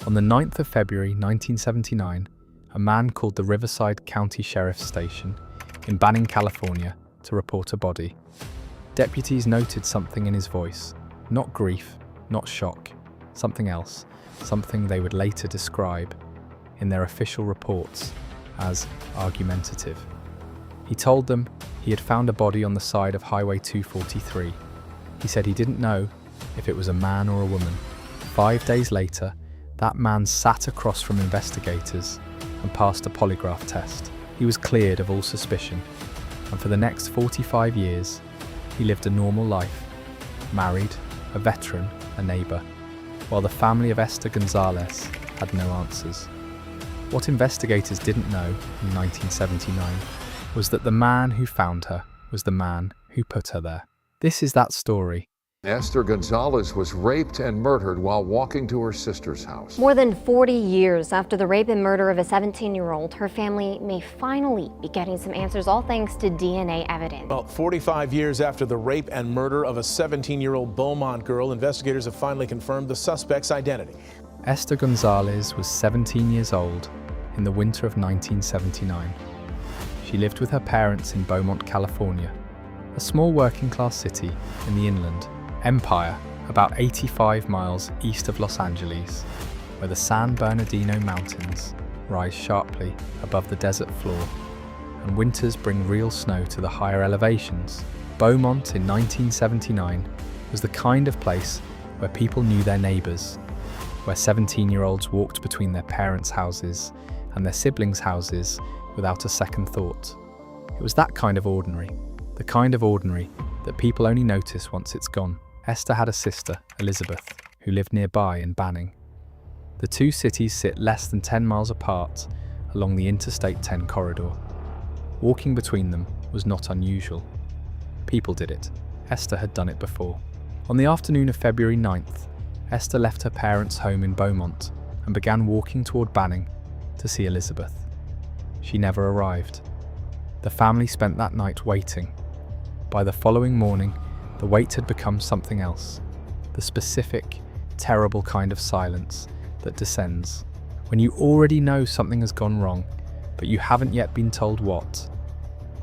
On the 9th of February 1979, a man called the Riverside County Sheriff's Station in Banning, California, to report a body. Deputies noted something in his voice, not grief, not shock, something else, something they would later describe in their official reports as argumentative. He told them he had found a body on the side of Highway 243. He said he didn't know if it was a man or a woman. 5 days later, that man sat across from investigators and passed a polygraph test. He was cleared of all suspicion, and for the next 45 years, he lived a normal life, married, a veteran, a neighbour, while the family of Esther Gonzalez had no answers. What investigators didn't know in 1979 was that the man who found her was the man who put her there. This is that story. Esther Gonzalez was raped and murdered while walking to her sister's house. More than 40 years after the rape and murder of a 17-year-old, her family may finally be getting some answers, all thanks to DNA evidence. Well, 45 years after the rape and murder of a 17-year-old Beaumont girl, investigators have finally confirmed the suspect's identity. Esther Gonzalez was 17 years old in the winter of 1979. She lived with her parents in Beaumont, California, a small working-class city in the Inland Empire, about 85 miles east of Los Angeles, where the San Bernardino Mountains rise sharply above the desert floor, and winters bring real snow to the higher elevations. Beaumont in 1979 was the kind of place where people knew their neighbours, where 17-year-olds walked between their parents' houses and their siblings' houses without a second thought. It was that kind of ordinary, the kind of ordinary that people only notice once it's gone. Esther had a sister, Elizabeth, who lived nearby in Banning. The two cities sit less than 10 miles apart along the Interstate 10 corridor. Walking between them was not unusual. People did it. Esther had done it before. On the afternoon of February 9th, Esther left her parents' home in Beaumont and began walking toward Banning to see Elizabeth. She never arrived. The family spent that night waiting. By the following morning, the wait had become something else, the specific, terrible kind of silence that descends when you already know something has gone wrong, but you haven't yet been told what.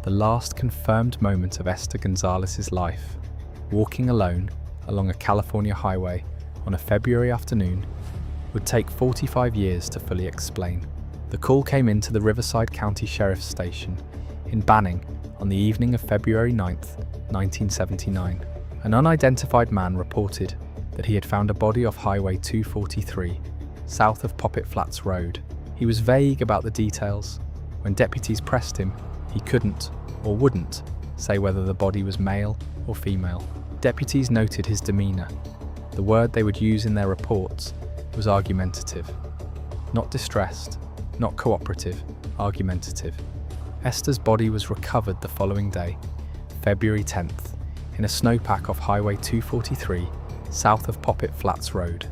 The last confirmed moment of Esther Gonzalez's life, walking alone along a California highway on a February afternoon, would take 45 years to fully explain. The call came into the Riverside County Sheriff's Station in Banning on the evening of February 9th, 1979. An unidentified man reported that he had found a body off Highway 243, south of Poppet Flats Road. He was vague about the details. When deputies pressed him, he couldn't or wouldn't say whether the body was male or female. Deputies noted his demeanour. The word they would use in their reports was argumentative. Not distressed, not cooperative, argumentative. Esther's body was recovered the following day, February 10th, in a snowpack off Highway 243, south of Poppet Flats Road.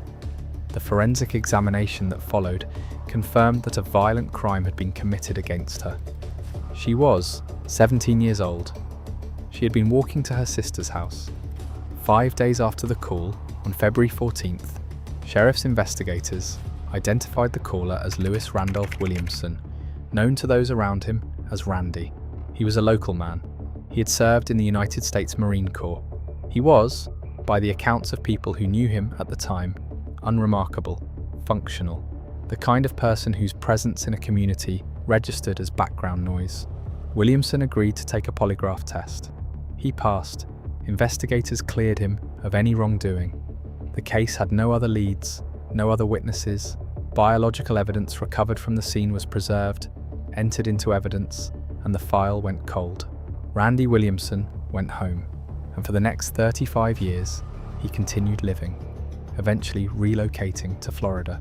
The forensic examination that followed confirmed that a violent crime had been committed against her. She was 17 years old. She had been walking to her sister's house. 5 days after the call, on February 14th, sheriff's investigators identified the caller as Lewis Randolph Williamson, known to those around him as Randy. He was a local man. He had served in the United States Marine Corps. He was, by the accounts of people who knew him at the time, unremarkable, functional, the kind of person whose presence in a community registered as background noise. Williamson agreed to take a polygraph test. He passed. Investigators cleared him of any wrongdoing. The case had no other leads, no other witnesses. Biological evidence recovered from the scene was preserved, entered into evidence, and the file went cold. Randy Williamson went home, and for the next 35 years, he continued living, eventually relocating to Florida,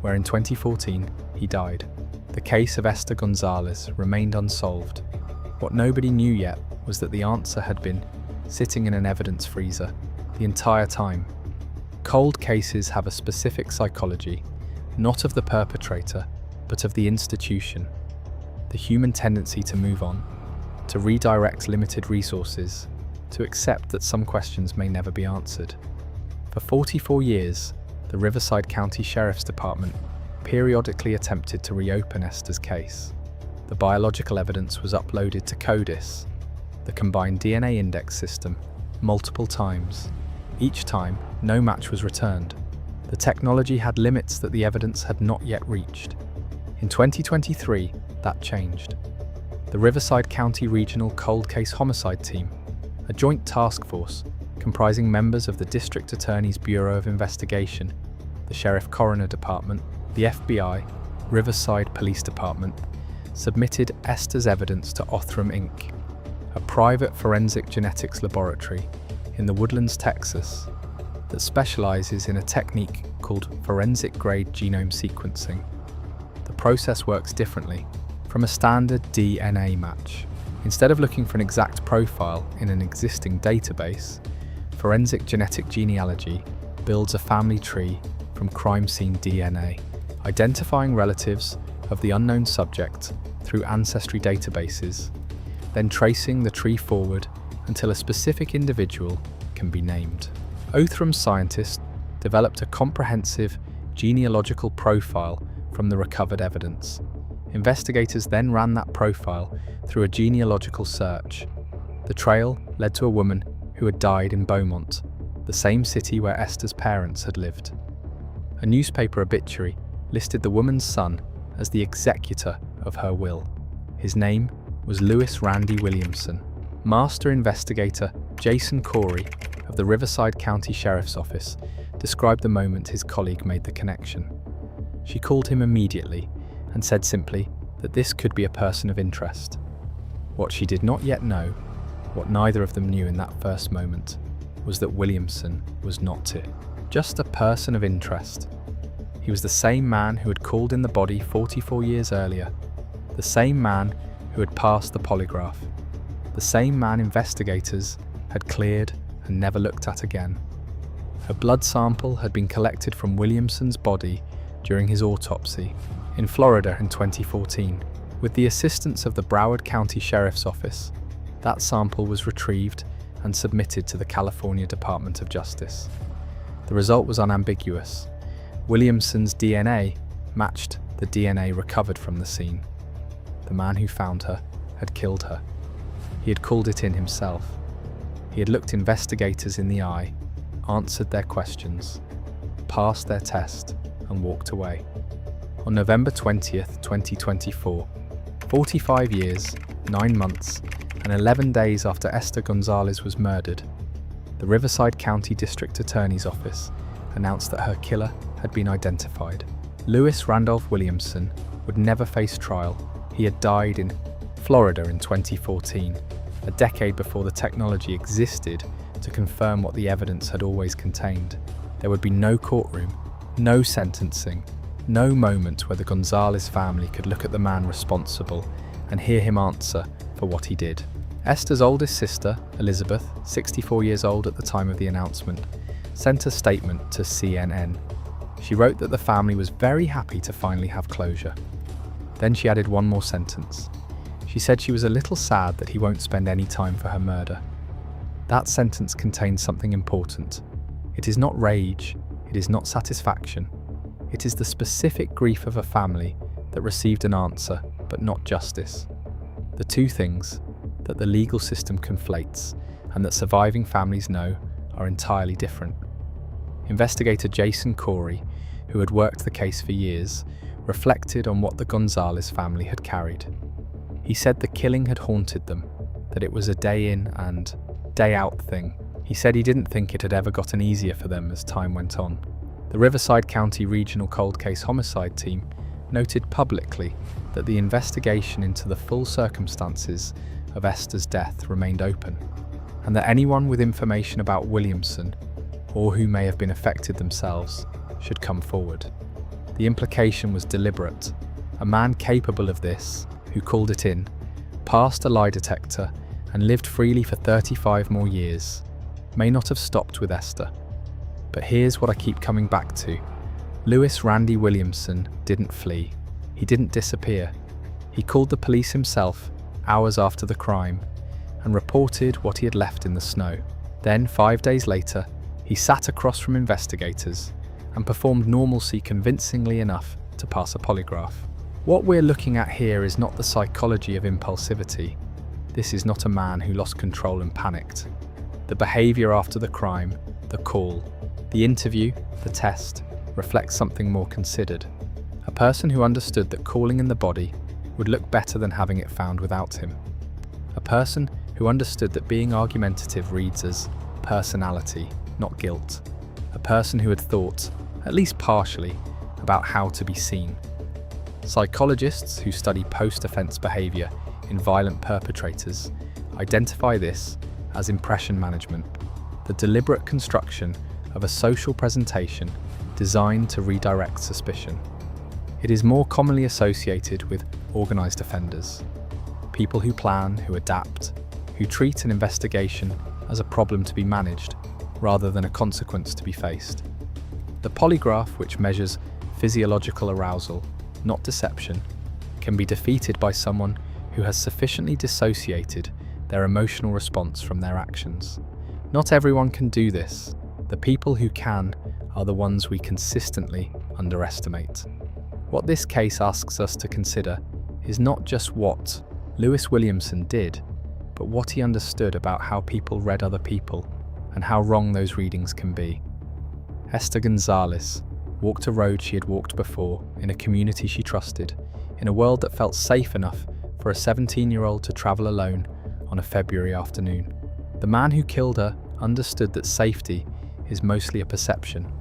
where in 2014 he died. The case of Esther Gonzalez remained unsolved. What nobody knew yet was that the answer had been sitting in an evidence freezer the entire time. Cold cases have a specific psychology, not of the perpetrator, but of the institution. The human tendency to move on, to redirect limited resources, to accept that some questions may never be answered. For 44 years, the Riverside County Sheriff's Department periodically attempted to reopen Esther's case. The biological evidence was uploaded to CODIS, the combined DNA index system, multiple times. Each time, no match was returned. The technology had limits that the evidence had not yet reached. In 2023, that changed. The Riverside County Regional Cold Case Homicide Team, a joint task force comprising members of the District Attorney's Bureau of Investigation, the Sheriff Coroner Department, the FBI, Riverside Police Department, submitted Esther's evidence to Othram Inc., a private forensic genetics laboratory in the Woodlands, Texas, that specializes in a technique called forensic-grade genome sequencing. The process works differently from a standard DNA match. Instead of looking for an exact profile in an existing database, forensic genetic genealogy builds a family tree from crime scene DNA, identifying relatives of the unknown subject through ancestry databases, then tracing the tree forward until a specific individual can be named. Othram scientists developed a comprehensive genealogical profile from the recovered evidence. Investigators then ran that profile through a genealogical search. The trail led to a woman who had died in Beaumont, the same city where Esther's parents had lived. A newspaper obituary listed the woman's son as the executor of her will. His name was Lewis Randy Williamson. Master investigator Jason Corey of the Riverside County Sheriff's Office described the moment his colleague made the connection. She called him immediately and said simply that this could be a person of interest. What she did not yet know, what neither of them knew in that first moment, was that Williamson was not just a person of interest. He was the same man who had called in the body 44 years earlier, the same man who had passed the polygraph, the same man investigators had cleared and never looked at again. A blood sample had been collected from Williamson's body during his autopsy in Florida in 2014. With the assistance of the Broward County Sheriff's Office, that sample was retrieved and submitted to the California Department of Justice. The result was unambiguous. Williamson's DNA matched the DNA recovered from the scene. The man who found her had killed her. He had called it in himself. He had looked investigators in the eye, answered their questions, passed their test, and walked away. On November 20th, 2024, 45 years, 9 months, and 11 days after Esther Gonzalez was murdered, the Riverside County District Attorney's Office announced that her killer had been identified. Lewis Randolph Williamson would never face trial. He had died in Florida in 2014, a decade before the technology existed to confirm what the evidence had always contained. There would be no courtroom, no sentencing, no moment where the Gonzalez family could look at the man responsible and hear him answer for what he did. Esther's oldest sister, Elizabeth, 64 years old at the time of the announcement, sent a statement to CNN. She wrote that the family was very happy to finally have closure. Then she added one more sentence. She said she was a little sad that he won't spend any time for her murder. That sentence contains something important. It is not rage, it is not satisfaction. It is the specific grief of a family that received an answer, but not justice. The two things that the legal system conflates and that surviving families know are entirely different. Investigator Jason Corey, who had worked the case for years, reflected on what the Gonzalez family had carried. He said the killing had haunted them, that it was a day in and day out thing. He said he didn't think it had ever gotten easier for them as time went on. The Riverside County Regional Cold Case Homicide Team noted publicly that the investigation into the full circumstances of Esther's death remained open, and that anyone with information about Williamson, or who may have been affected themselves, should come forward. The implication was deliberate. A man capable of this, who called it in, passed a lie detector and lived freely for 35 more years, may not have stopped with Esther. But here's what I keep coming back to. Lewis Randy Williamson didn't flee. He didn't disappear. He called the police himself hours after the crime and reported what he had left in the snow. Then, 5 days later, he sat across from investigators and performed normalcy convincingly enough to pass a polygraph. What we're looking at here is not the psychology of impulsivity. This is not a man who lost control and panicked. The behavior after the crime, the call, the interview, the test, reflects something more considered. A person who understood that calling in the body would look better than having it found without him. A person who understood that being argumentative reads as personality, not guilt. A person who had thought, at least partially, about how to be seen. Psychologists who study post-offense behavior in violent perpetrators identify this as impression management, the deliberate construction of a social presentation designed to redirect suspicion. It is more commonly associated with organized offenders, people who plan, who adapt, who treat an investigation as a problem to be managed rather than a consequence to be faced. The polygraph, which measures physiological arousal, not deception, can be defeated by someone who has sufficiently dissociated their emotional response from their actions. Not everyone can do this. The people who can are the ones we consistently underestimate. What this case asks us to consider is not just what Lewis Williamson did, but what he understood about how people read other people and how wrong those readings can be. Esther Gonzalez walked a road she had walked before, in a community she trusted, in a world that felt safe enough for a 17-year-old to travel alone on a February afternoon. The man who killed her understood that safety is mostly a perception,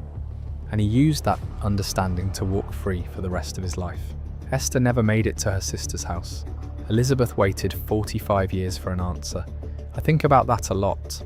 and he used that understanding to walk free for the rest of his life. Esther never made it to her sister's house. Elizabeth waited 45 years for an answer. I think about that a lot.